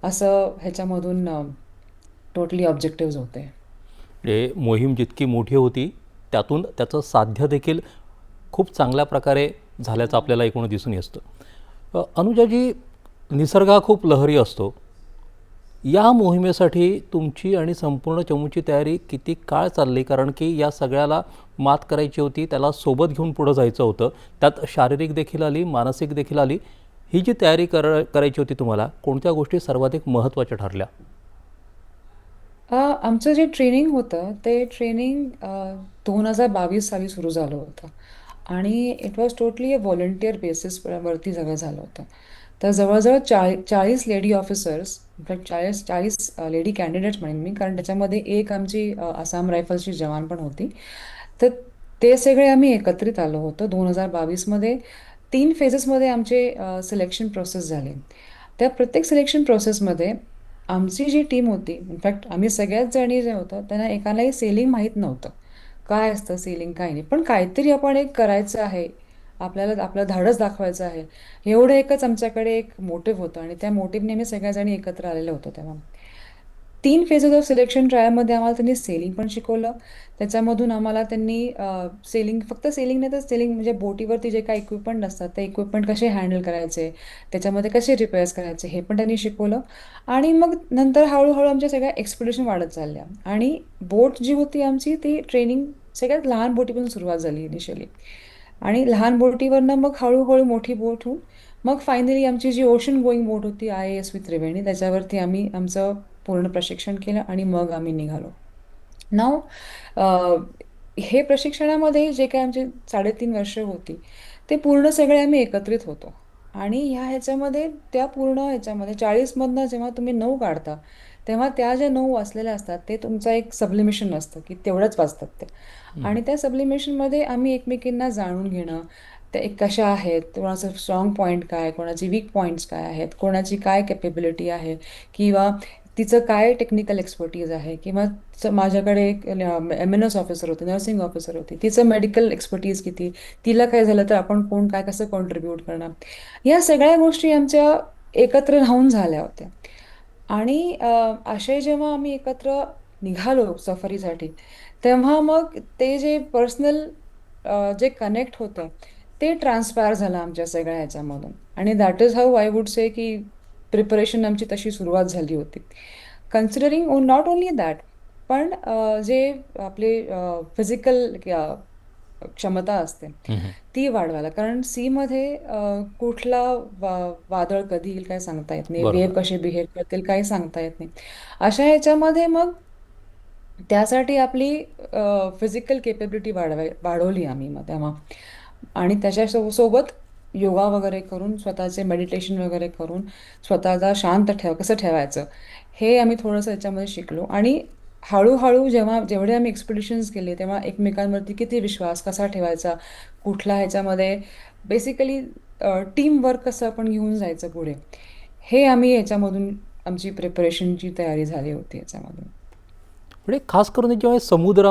असं ह्याच्यामधून totally objectives होते. म्हणजे मोहीम जितकी मोठी होती त्यातून त्याचं साध्य देखील खूप चांगल्या प्रकारे झाल्याचं आपल्याला एकूण दिसून येतं. अनुजाजी, निसर्ग हा खूप लहरी असतो. या मोहिमेसाठी तुमची आणि संपूर्ण चमूची तयारी किती काळ चालली? कारण की या सगळ्याला मात करायची होती, त्याला सोबत घेऊन पुढं जायचं होतं. त्यात शारीरिक देखील आली, मानसिक देखील आली. ही जी तयारी करायची होती तुम्हाला, कोणत्या गोष्टी सर्वाधिक महत्त्वाच्या ठरल्या? आमचं जे ट्रेनिंग होतं ते ट्रेनिंग 2022 साली सुरू झालं होतं आणि it was totally a volunteer बेसिसवरती सगळं झालं होतं. तर जवळजवळ 40 lady officers, in fact 40 lady candidates म्हणेन मी, कारण त्याच्यामध्ये एक आमची आसाम रायफल्सची जवान पण होती. तर ते सगळे आम्ही एकत्रित आलो होतो 2022मध्ये. 3 फेजेसमध्ये आमचे सिलेक्शन प्रोसेस झाले. त्या प्रत्येक सिलेक्शन प्रोसेसमध्ये आमची जी टीम होती, इनफॅक्ट आम्ही सगळ्याच जणी जे होतं त्यांना एकालाही सेलिंग माहीत नव्हतं. काय असतं सेलिंग, काय नाही. पण काहीतरी आपण एक करायचं आहे, आपल्याला आपलं धाडस दाखवायचं आहे, एवढं एकच आमच्याकडे एक मोटिव्ह होतं आणि त्या मोटिव्हने आम्ही सगळ्याजणी एकत्र आलेलो होतो तेव्हा. 3 फेजेस ऑफ सिलेक्शन ट्रायलमध्ये आम्हाला त्यांनी सेलिंग पण शिकवलं. त्याच्यामधून आम्हाला त्यांनी सेलिंग, फक्त सेलिंग नाही तर सेलिंग म्हणजे बोटीवरती जे काही इक्विपमेंट असतात ते इक्विपमेंट कसे हँडल करायचे, त्याच्यामध्ये कसे रिपेअर्स करायचे हे पण त्यांनी शिकवलं. आणि मग नंतर हळूहळू आमच्या सगळ्या एक्सपिडिशन वाढत चालल्या आणि बोट जी होती आमची ती ट्रेनिंग सगळ्यात लहान बोटीपासून सुरुवात झाली इनिशियली. आणि लहान बोटीवरनं मग हळूहळू मोठी बोट होऊन मग फायनली आमची जी ओशन गोईंग बोट होती IASV त्रिवेणी, त्याच्यावरती आम्ही आमचं पूर्ण प्रशिक्षण केलं आणि मग आम्ही निघालो. नाव हे प्रशिक्षणामध्ये जे काही आमची 3.5 वर्ष होती ते पूर्ण सगळे आम्ही एकत्रित होतो. आणि ह्याच्यामध्ये त्या पूर्ण ह्याच्यामध्ये 40मधनं जेव्हा तुम्ही 9 काढता तेव्हा त्या ज्या 9 वाचलेल्या असतात ते तुमचं एक सब्लिमेशन असतं की तेवढंच वाचतात ते. आणि त्या सब्लिमेशनमध्ये आम्ही एकमेकींना जाणून घेणं, त्या एक कशा आहेत, कोणाचं स्ट्रॉंग पॉईंट काय, कोणाची वीक पॉईंट्स काय आहेत, कोणाची काय कॅपेबिलिटी आहे, किंवा तिचं काय टेक्निकल एक्सपर्टीज आहे, किंवा माझ्याकडे एक MNS ऑफिसर होती, नर्सिंग ऑफिसर होती, तिचं मेडिकल एक्सपर्टीज किती, तिला काय झालं तर आपण कोण काय कसं कॉन्ट्रीब्यूट करणार, या सगळ्या गोष्टी आमच्या एकत्र राहून झाल्या होत्या. आणि असे जेव्हा आम्ही एकत्र निघालो सफरीसाठी तेव्हा मग ते जे पर्सनल जे कनेक्ट होतं ते ट्रान्सपायर झालं आमच्या सगळ्या ह्याच्यामधून. आणि that is how I would say की प्रिपरेशन आमची तशी सुरुवात झाली होती. कन्सिडरिंग नॉट ओनली दॅट, पण जे आपले फिजिकल क्षमता असते ती वाढवायला. कारण सीमध्ये कुठला वादळ कधी येईल काय सांगता येत नाही, वेव्ह बरोबर. कसे बिहेव करतील काही सांगता येत नाही. अशा ह्याच्यामध्ये मग त्यासाठी आपली फिजिकल केपेबिलिटी वाढवली आम्ही मग तेव्हा. आणि त्याच्या सोबत योगा वगैरे करून, स्वतःचे मेडिटेशन वगैरे करून स्वतःला शांत कसं ठेवायचं हे आम्ही थोडंसं याच्यामध्ये शिकलो. आणि हळूहळू जेवढे आम्ही एक्सपिडिशन्स केले तेव्हा एकमेकांवरती किती विश्वास कसा ठेवायचा, कुठल्या ह्याच्यामध्ये बेसिकली टीम वर्क कसं आपण घेऊन जायचं पुढे, हे आम्ही याच्यामधून आमची प्रिपरेशनची तयारी झाली होती याच्यामधून. म्हणजे खास करून जेव्हा समुद्रामध्ये